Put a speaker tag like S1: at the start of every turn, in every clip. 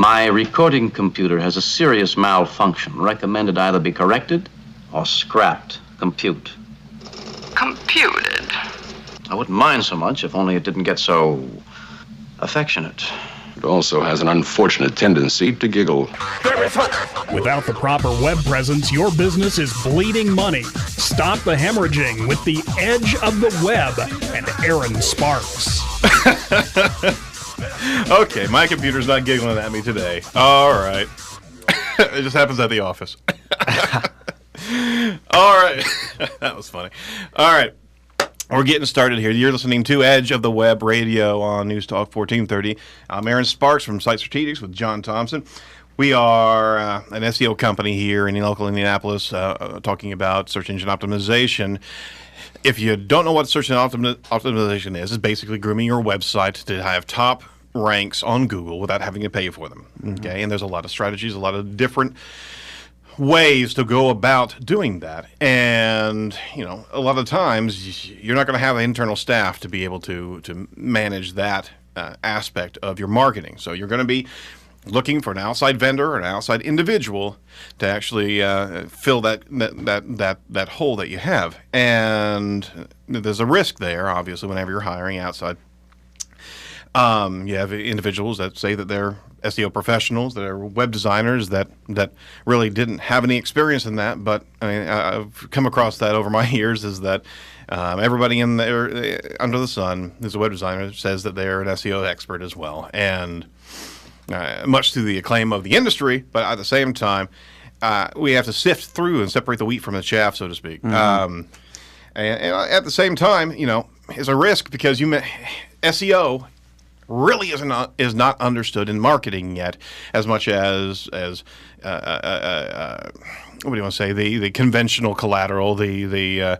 S1: My recording computer has a serious malfunction. Recommended either be corrected or scrapped. Compute.
S2: Computed.
S1: I wouldn't mind so much if only it didn't get so affectionate.
S3: It also has an unfortunate tendency to giggle.
S4: Without the proper web presence, your business is bleeding money. Stop the hemorrhaging with the Edge of the Web and Erin Sparks.
S5: Okay, my computer's not giggling at me today. All right. It just happens at the office. All right. That was funny. All right. We're getting started here. You're listening to Edge of the Web Radio on News Talk 1430. I'm Erin Sparks from Site Strategics with John Thompson. We are an SEO company here in local Indianapolis talking about search engine optimization. If you don't know what search engine optimization is, it's basically grooming your website to have top ranks on Google without having to pay for them. Okay, and there's a lot of strategies, a lot of different ways to go about doing that. And, you know, a lot of times you're not going to have an internal staff to be able to manage that aspect of your marketing. So you're going to be looking for an outside vendor or an outside individual to actually fill that hole that you have. And there's a risk there, obviously, whenever you're hiring outside. You have individuals that say that they're SEO professionals, that are web designers that really didn't have any experience in that. But I mean, I've come across that over my years is that everybody in there under the sun who's a web designer says that they're an SEO expert as well. And much to the acclaim of the industry, but at the same time, we have to sift through and separate the wheat from the chaff, so to speak. And at the same time, you know, it's a risk because SEO really is not understood in marketing yet as much as what do you want to say, the conventional collateral, the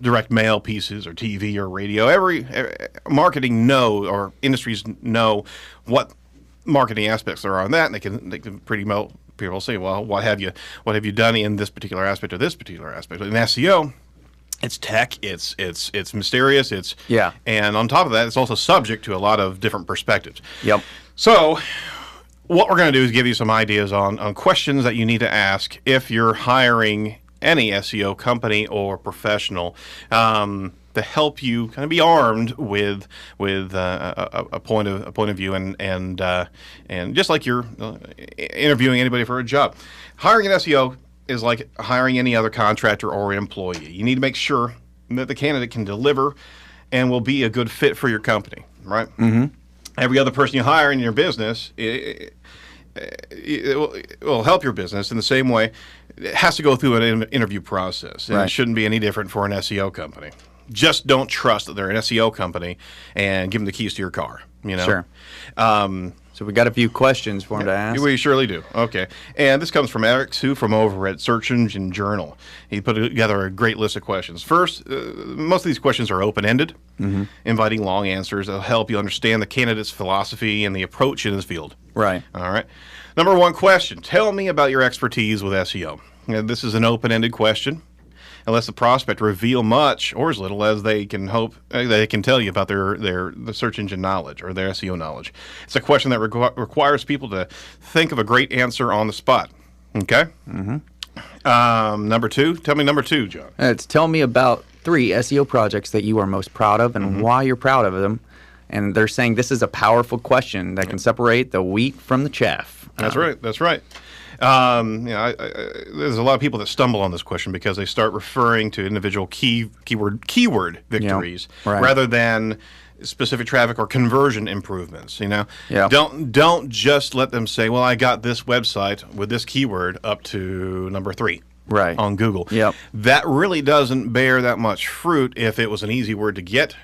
S5: direct mail pieces or TV or radio. Every marketing or industries know what marketing aspects there are on that, and they can pretty well people say, well, what have you done in this particular aspect or this particular aspect? In SEO, it's tech, it's mysterious, and on top of that, it's also subject to a lot of different perspectives. Yep. So what we're going to do is give you some ideas on questions that you need to ask if you're hiring any SEO company or professional to help you kind of be armed with a point of view and just like you're interviewing anybody for a job. Hiring an SEO is like hiring any other contractor or employee. You need to make sure that the candidate can deliver and will be a good fit for your company, right? Mm-hmm. Every other person you hire in your business, it will help your business in the same way. It has to go through an interview process, and It shouldn't be any different for an SEO company. Just don't trust that they're an SEO company and give them the keys to your car, you know?
S6: Sure. So we got a few questions for him to ask.
S5: We surely do. Okay. And this comes from Eric Sue from over at Search Engine Journal. He put together a great list of questions. First, most of these questions are open-ended, inviting long answers that'll help you understand the candidate's philosophy and the approach in his field.
S6: Right.
S5: All right. Number one question, tell me about your expertise with SEO. This is an open-ended question. Unless the prospect reveal much or as little as they can tell you about the search engine knowledge or their SEO knowledge. It's a question that requires people to think of a great answer on the spot. Okay? Mm-hmm. Number two. Tell me number two, John.
S6: Tell me about 3 SEO projects that you are most proud of and why you're proud of them. And they're saying this is a powerful question that can separate the wheat from the chaff.
S5: That's right. That's right. There's a lot of people that stumble on this question because they start referring to individual keyword victories rather than specific traffic or conversion improvements. You know, don't just let them say, "Well, I got this website with this keyword up to number 3." Right. On Google. Yep. That really doesn't bear that much fruit if it was an easy word to get.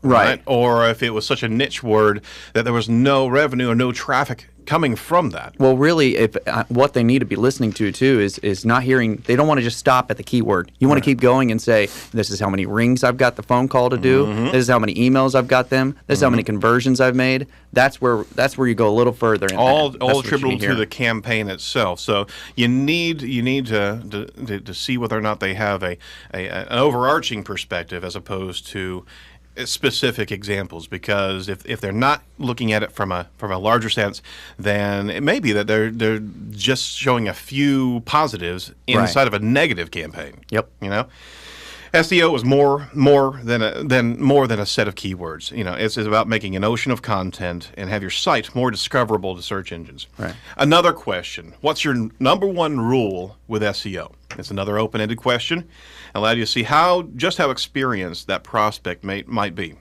S5: Right. Or if it was such a niche word that there was no revenue or no traffic coming from that.
S6: Well, really, if what they need to be listening to, too, is not hearing. They don't want to just stop at the keyword. You want to keep going and say, this is how many rings I've got the phone call to do. This is how many emails I've got them. This is how many conversions I've made. That's where you go a little further.
S5: All attributable to the campaign itself. So you need to see whether or not they have an overarching perspective as opposed to specific examples, because if they're not looking at it from a larger sense, then it may be that they're just showing a few positives inside of a negative campaign.
S6: Yep.
S5: You know, SEO is more than a set of keywords. You know, it's about making an ocean of content and have your site more discoverable to search engines.
S6: Right.
S5: Another question: what's your number one rule with SEO? It's another open-ended question. Allow you to see how experienced that prospect might be.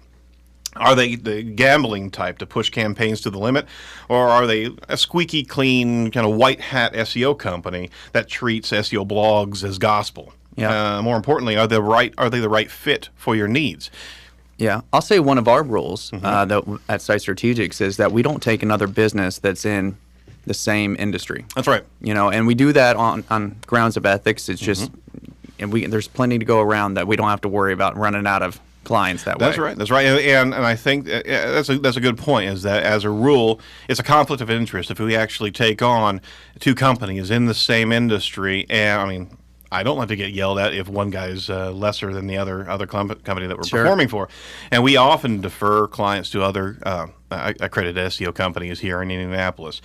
S5: Are they the gambling type to push campaigns to the limit, or are they a squeaky clean kind of white hat SEO company that treats SEO blogs as gospel?
S6: Yeah.
S5: More importantly, are they the right fit for your needs?
S6: Yeah, I'll say one of our rules that at Site Strategics is that we don't take another business that's in the same industry.
S5: That's right.
S6: You know, and we do that on grounds of ethics. It's just, and there's plenty to go around that we don't have to worry about running out of clients that way.
S5: That's right. That's right. And I think that's a good point. Is that as a rule, it's a conflict of interest if we actually take on two companies in the same industry. And I mean, I don't like to get yelled at if one guy's lesser than the other company that we're performing for. And we often defer clients to other accredited SEO companies here in Indianapolis.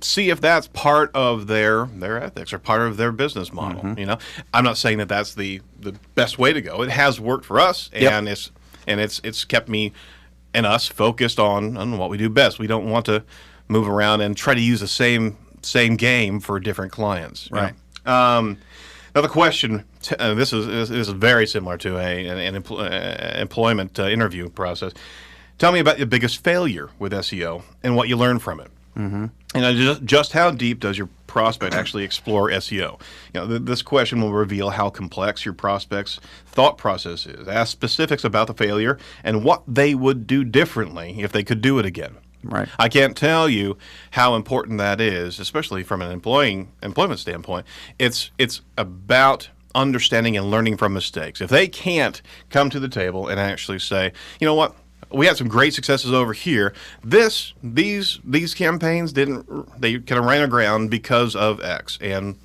S5: See if that's part of their ethics or part of their business model. You know, I'm not saying that that's the best way to go. It has worked for us, and it's kept me and us focused on what we do best. We don't want to move around and try to use the same game for different clients.
S6: Right.
S5: Another question. This is very similar to an employment interview process. Tell me about your biggest failure with SEO and what you learned from it. And just how deep does your prospect actually explore SEO? You know, this question will reveal how complex your prospect's thought process is. Ask specifics about the failure and what they would do differently if they could do it again.
S6: Right.
S5: I can't tell you how important that is, especially from an employment standpoint. It's about understanding and learning from mistakes. If they can't come to the table and actually say, you know what, we had some great successes over here. These campaigns they kind of ran aground because of X, and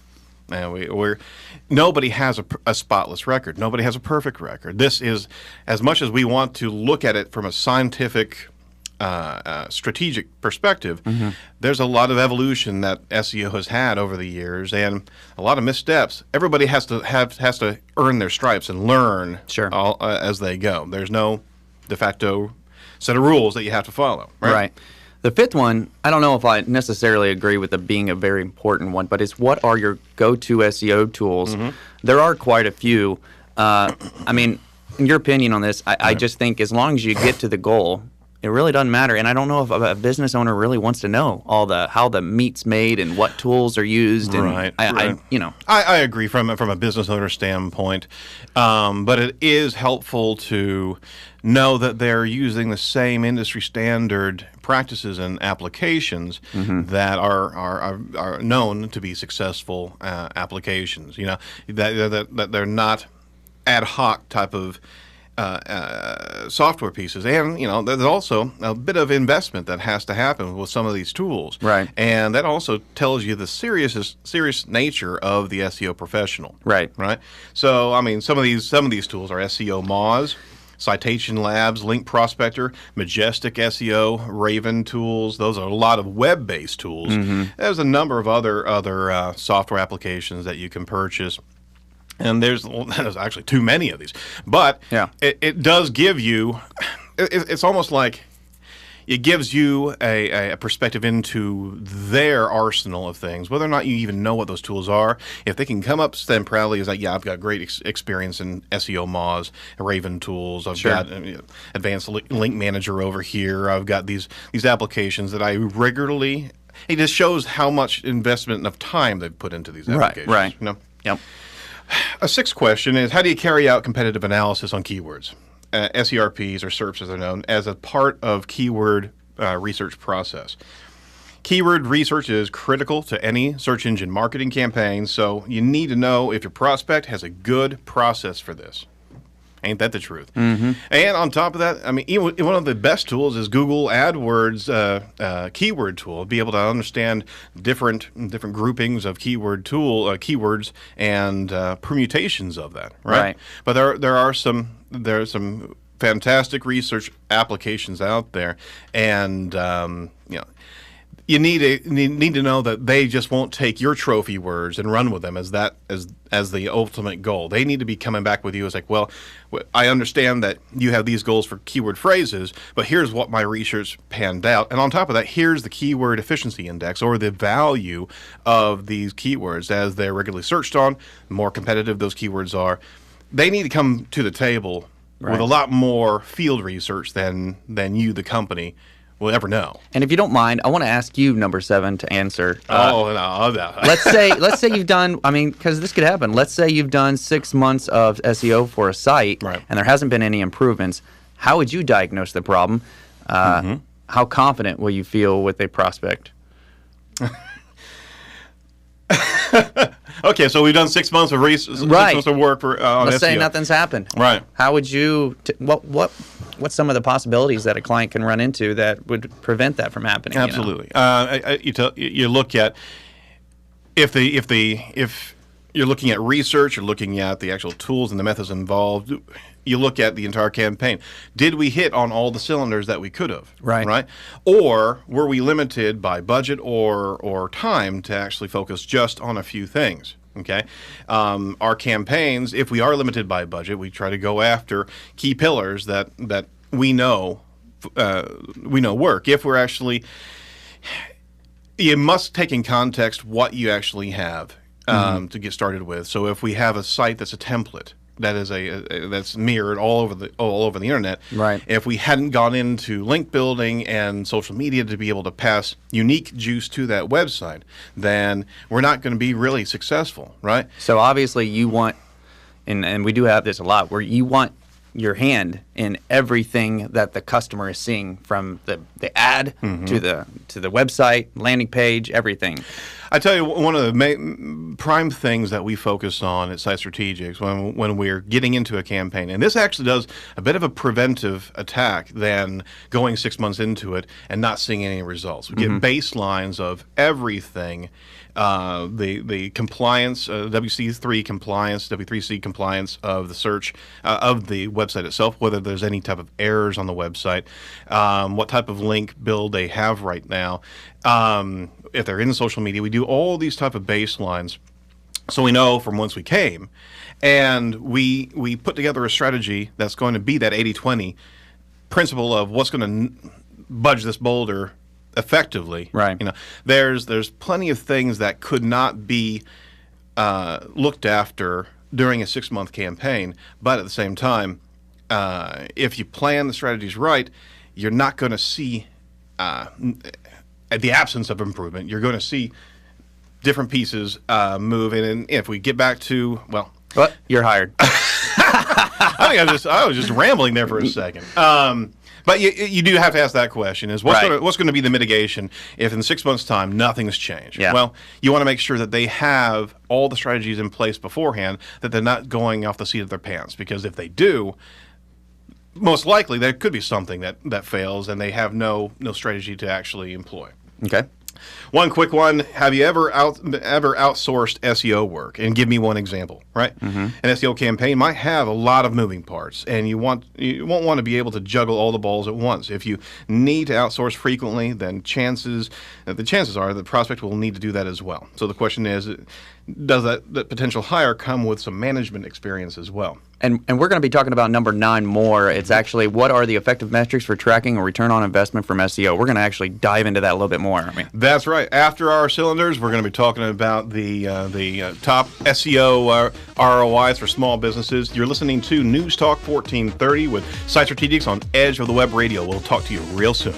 S5: nobody has a spotless record. Nobody has a perfect record. This is, as much as we want to look at it from a scientific strategic perspective, there's a lot of evolution that SEO has had over the years, and a lot of missteps. Everybody has to earn their stripes and learn as they go. There's no de facto set of rules that you have to follow. Right.
S6: The fifth one, I don't know if I necessarily agree with it being a very important one, but it's what are your go-to SEO tools? There are quite a few. I mean, in your opinion on this, I just think as long as you get to the goal, it really doesn't matter. And I don't know if a business owner really wants to know how the meat's made and what tools are used. And
S5: I agree from a business owner standpoint, but it is helpful to know that they're using the same industry standard practices and applications that are known to be successful applications. You know, that they're not ad hoc type of software pieces, and you know there's also a bit of investment that has to happen with some of these tools,
S6: right?
S5: And that also tells you the serious nature of the SEO professional,
S6: right?
S5: So I mean, some of these tools are SEO Moz, Citation Labs, Link Prospector, Majestic SEO, Raven tools. Those are a lot of web-based tools. There's a number of other software applications that you can purchase. And there's actually too many of these, but it does give you. It's almost like it gives you a perspective into their arsenal of things, whether or not you even know what those tools are. If they can come up stand proudly as like, yeah, I've got great experience in SEO Moz, Raven tools. I've got Advanced Link Manager over here. I've got these applications that I regularly. It just shows how much investment and of time they've put into these applications.
S6: Right.
S5: You know?
S6: Yep.
S5: A sixth question is, how do you carry out competitive analysis on keywords? SERPs, or SERPs as they're known, as a part of keyword research process. Keyword research is critical to any search engine marketing campaign, so you need to know if your prospect has a good process for this. Ain't that the truth? And on top of that, I mean, one of the best tools is Google AdWords keyword tool. Be able to understand different groupings of keywords and permutations of that. Right. But there are some fantastic research applications out there, and you need to know that they just won't take your trophy words and run with them as the ultimate goal. They need to be coming back with you as like, well, I understand that you have these goals for keyword phrases, but here's what my research panned out. And on top of that, here's the keyword efficiency index, or the value of these keywords as they're regularly searched on. The more competitive those keywords are, they need to come to the table with a lot more field research than you, the company, will ever know.
S6: And if you don't mind, I want to ask you, number 7, to answer.
S5: No.
S6: let's say you've done, because this could happen. Let's say you've done 6 months of SEO for a site,
S5: right,
S6: and there hasn't been any improvements. How would you diagnose the problem? How confident will you feel with a prospect?
S5: Okay, so we've done 6 months of research, 6 months of work for on
S6: Let's
S5: SEO.
S6: say nothing's happened.
S5: Right.
S6: How would you? What's some of the possibilities that a client can run into that would prevent that from happening?
S5: Absolutely. You look at if you're looking at research, you're looking at the actual tools and the methods involved. You look at the entire campaign. Did we hit on all the cylinders that we could have? Right. Or were we limited by budget or time to actually focus just on a few things? Okay. Our campaigns, if we are limited by budget, we try to go after key pillars that we know work. If we're actually, you must take in context what you actually have to get started with. So if we have a site that's a template, that is that's mirrored all over the internet.
S6: Right.
S5: If we hadn't gone into link building and social media to be able to pass unique juice to that website, then we're not going to be really successful, right?
S6: So obviously you want, and we do have this a lot, where you want your hand in everything that the customer is seeing, from the ad to the website, landing page, everything.
S5: I tell you, one of the prime things that we focus on at Site Strategics when we're getting into a campaign, and this actually does a bit of a preventive attack than going 6 months into it and not seeing any results. We get baselines of everything, the compliance, WC3 compliance, W3C compliance of the search of the website itself, whether there's any type of errors on the website, what type of link build they have right now. If they're in social media, we do all these type of baselines, so we know from whence we came, and we put together a strategy that's going to be that 80-20 principle of what's going to budge this boulder effectively.
S6: Right.
S5: There's plenty of things that could not be looked after during a 6-month campaign, but at the same time, if you plan the strategies right, you're not going to see at the absence of improvement, you're going to see different pieces move in. And if we get back to, well...
S6: What? You're hired.
S5: I was just rambling there for a second. But you do have to ask that question, is what's going to be the mitigation if in 6 months' time nothing's changed?
S6: Yeah.
S5: Well, you want to make sure that they have all the strategies in place beforehand, that they're not going off the seat of their pants. Because if they do, most likely there could be something that fails and they have no strategy to actually employ.
S6: Okay.
S5: One quick one: have you ever outsourced SEO work? And give me one example. Right. An SEO campaign might have a lot of moving parts, and you won't want to be able to juggle all the balls at once. If you need to outsource frequently, then the chances are the prospect will need to do that as well. So the question is, does that potential hire come with some management experience as well?
S6: And we're going to be talking about number 9 more. It's actually, what are the effective metrics for tracking a return on investment from SEO? We're going to actually dive into that a little bit more.
S5: That's right. After our cylinders, we're going to be talking about the top SEO ROIs for small businesses. You're listening to News Talk 1430 with Site Strategics on Edge of the Web Radio. We'll talk to you real soon.